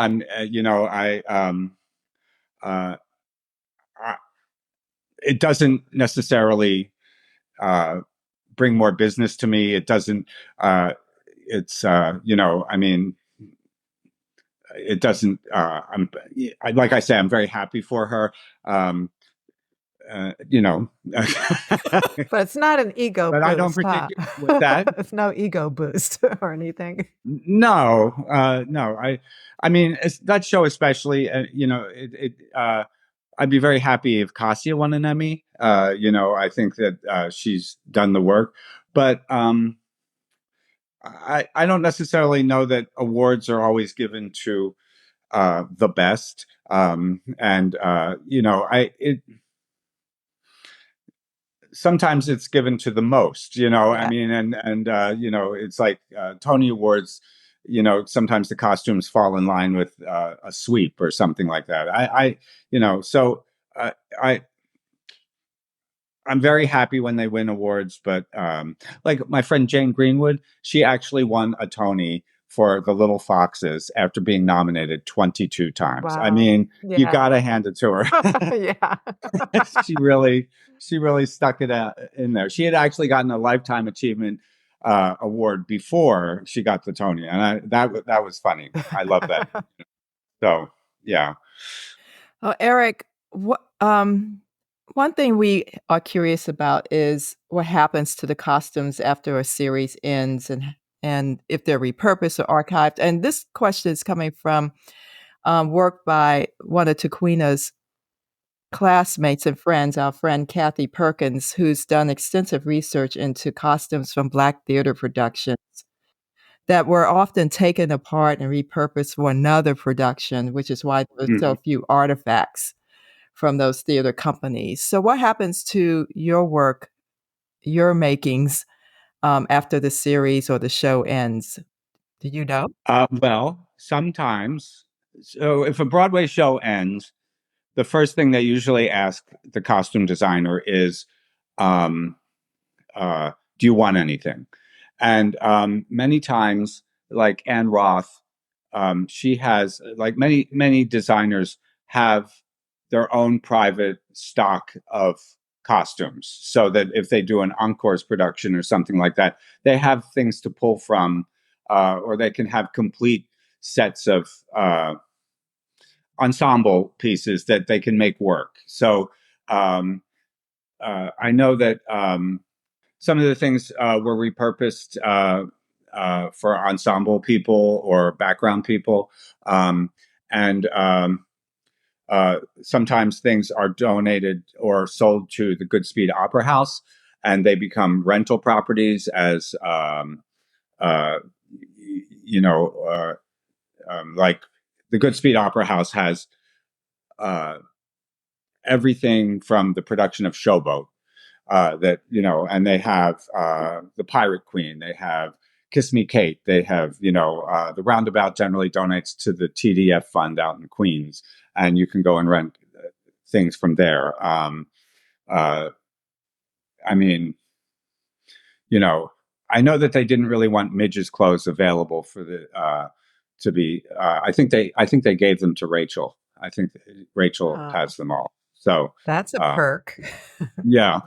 It doesn't necessarily bring more business to me. It doesn't. It doesn't. Like I say, I'm very happy for her. But it's not an ego boost. I don't with that. It's no ego boost or anything. No. That show especially. I'd be very happy if Cassia won an Emmy. I think that she's done the work, but I don't necessarily know that awards are always given to the best. Sometimes it's given to the most, Yeah. It's like Tony Awards, sometimes the costumes fall in line with a sweep or something like that. I'm very happy when they win awards, but like my friend Jane Greenwood, she actually won a Tony for The Little Foxes after being nominated 22 times. Wow. I mean, Yeah. you got to hand it to her. Yeah. She really stuck it out in there. She had actually gotten a Lifetime Achievement award before she got the Tony, and that was funny. I love that. So yeah. Oh, Eric, one thing we are curious about is what happens to the costumes after a series ends, and if they're repurposed or archived. And this question is coming from work by one of Taquina's classmates and friends, our friend Kathy Perkins, who's done extensive research into costumes from Black theater productions that were often taken apart and repurposed for another production, which is why there are so Mhm. few artifacts from those theater companies. So, what happens to your work, your makings, after the series or the show ends? Do you know? Well, sometimes. So if a Broadway show ends, the first thing they usually ask the costume designer is, um, "Do you want anything?" And many times, like Anne Roth, she has like many designers have their own private stock of costumes, so that if they do an encore's production or something like that, they have things to pull from, or they can have complete sets of ensemble pieces that they can make work. So um, I know that some of the things were repurposed for ensemble people or background people. Um, and sometimes things are donated or sold to the Goodspeed Opera House, and they become rental properties as, uh, you know, like the Goodspeed Opera House has uh, everything from the production of Showboat, that and they have the Pirate Queen, they have Kiss Me Kate, they have the Roundabout generally donates to the TDF fund out in Queens, and you can go and rent things from there. Uh, I mean, you know, I know that they didn't really want Midge's clothes available for the to be. I think they gave them to Rachel. I think Rachel Oh, has them all. So that's a uh, perk. yeah,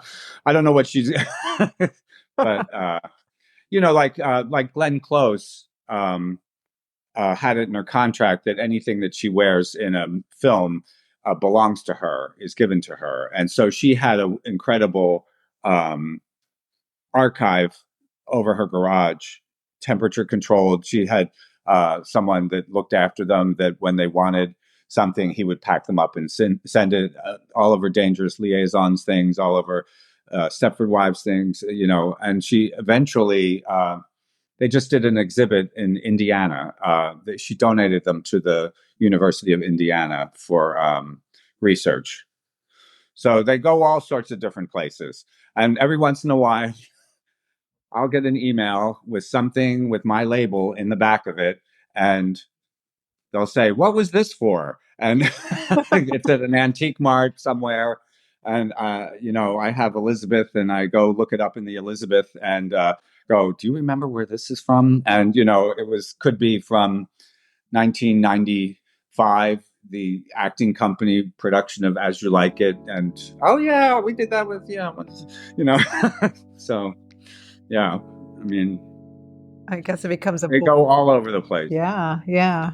I don't know what she's, but like Glenn Close had it in her contract that anything that she wears in a film belongs to her, is given to her, and so she had an incredible um, archive over her garage, temperature controlled. She had someone that looked after them, that when they wanted something, he would pack them up and send it. All of her Dangerous Liaisons things, all of her Stepford Wives things, and she eventually, they just did an exhibit in Indiana. She donated them to the University of Indiana for research. So they go all sorts of different places. And every once in a while, I'll get an email with something with my label in the back of it, and they'll say, "What was this for?" And it's at an antique mart somewhere. And I have Elizabeth, and I go look it up in the Elizabeth, and go, "Do you remember where this is from?" And could be from 1995, the acting company production of As You Like It, and oh yeah, we did that with you know. So yeah, I mean, I guess it becomes a they go all over the place. yeah, yeah.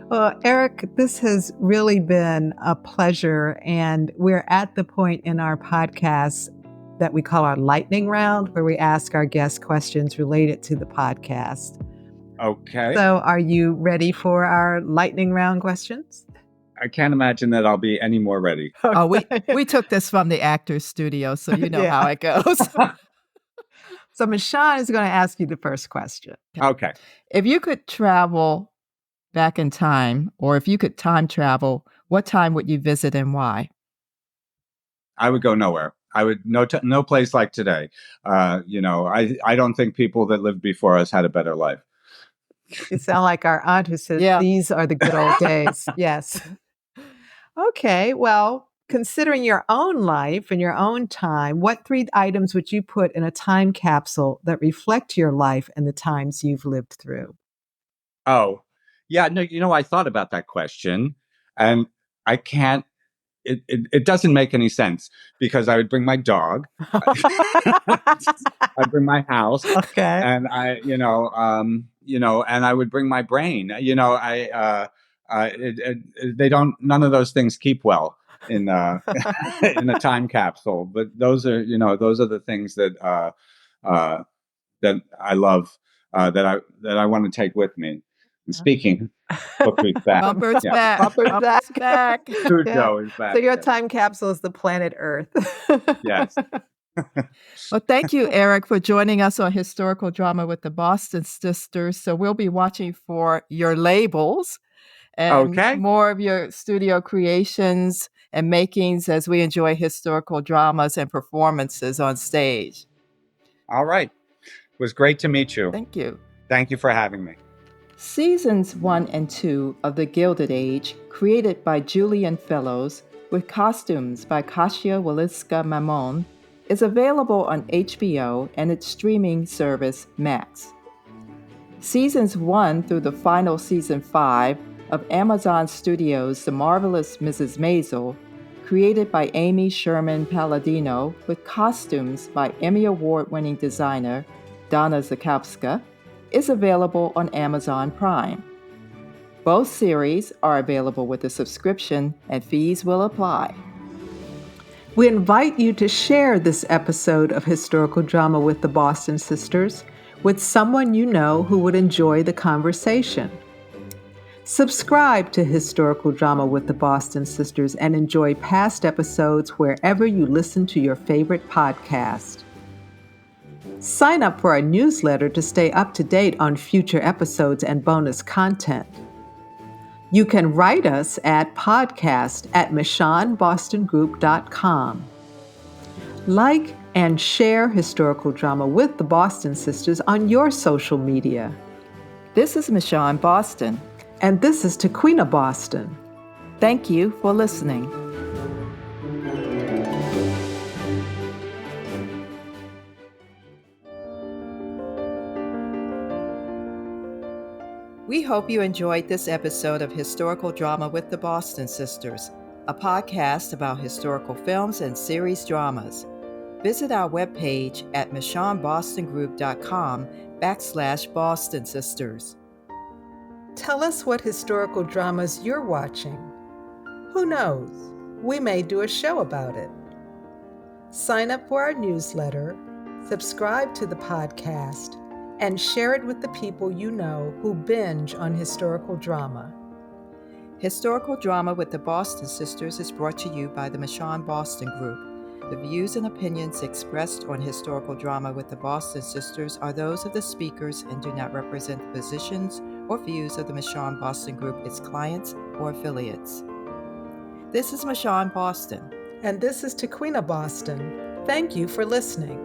Well, Eric, this has really been a pleasure. And we're at the point in our podcast that we call our lightning round, where we ask our guests questions related to the podcast. Okay. So, are you ready for our lightning round questions? I can't imagine that I'll be any more ready. Oh, we took this from the Actors Studio, so you know how Yeah. it goes. So, Michonne is going to ask you the first question. Okay. If you could travel back in time, or if you could time travel, what time would you visit and why? I would go nowhere. I would no place like today. I don't think people that lived before us had a better life. You sound like our aunt who says, Yeah. these are the good old days. Yes. Okay. Well, considering your own life and your own time, what three items would you put in a time capsule that reflect your life and the times you've lived through? Oh, yeah. No, I thought about that question, and I can't. it doesn't make any sense because I would bring my dog, I'd bring my house, Okay. and and I would bring my brain. They don't. None of those things keep well in in a time capsule. But those are the things that that I love, that I want to take with me. And speaking, Booker's back. Bumper's back. Bumper's Bumper's back. Cujo is back. So your Yes. time capsule is the planet Earth. Yes. Well, thank you, Eric, for joining us on Historical Drama with the Boston Sisters. So we'll be watching for your labels and Okay. more of your studio creations and makings as we enjoy historical dramas and performances on stage. All right. It was great to meet you. Thank you. Thank you for having me. Seasons 1 and 2 of The Gilded Age, created by Julian Fellows, with costumes by Kasia Walicka-Maimone, is available on HBO and its streaming service, Max. Seasons 1 through the final season 5 of Amazon Studios' The Marvelous Mrs. Maisel, created by Amy Sherman Palladino, with costumes by Emmy Award-winning designer Donna Zakowska, is available on Amazon Prime. Both series are available with a subscription, and fees will apply. We invite you to share this episode of Historical Drama with the Boston Sisters with someone you know who would enjoy the conversation. Subscribe to Historical Drama with the Boston Sisters and enjoy past episodes wherever you listen to your favorite podcast. Sign up for our newsletter to stay up to date on future episodes and bonus content. You can write us at podcast@michonnebostongroup.com. Like and share Historical Drama with the Boston Sisters on your social media. This is Michonne Boston. And this is Tequina Boston. Thank you for listening. We hope you enjoyed this episode of Historical Drama with the Boston Sisters, a podcast about historical films and series dramas. Visit our webpage at michonnebostongroup.com/Boston Sisters. Tell us what historical dramas you're watching. Who knows? We may do a show about it. Sign up for our newsletter, subscribe to the podcast, and share it with the people you know who binge on historical drama. Historical Drama with the Boston Sisters is brought to you by the Michonne Boston Group. The views and opinions expressed on Historical Drama with the Boston Sisters are those of the speakers and do not represent the positions or views of the Michonne Boston Group, its clients, or affiliates. This is Michonne Boston. And this is Tequina Boston. Thank you for listening.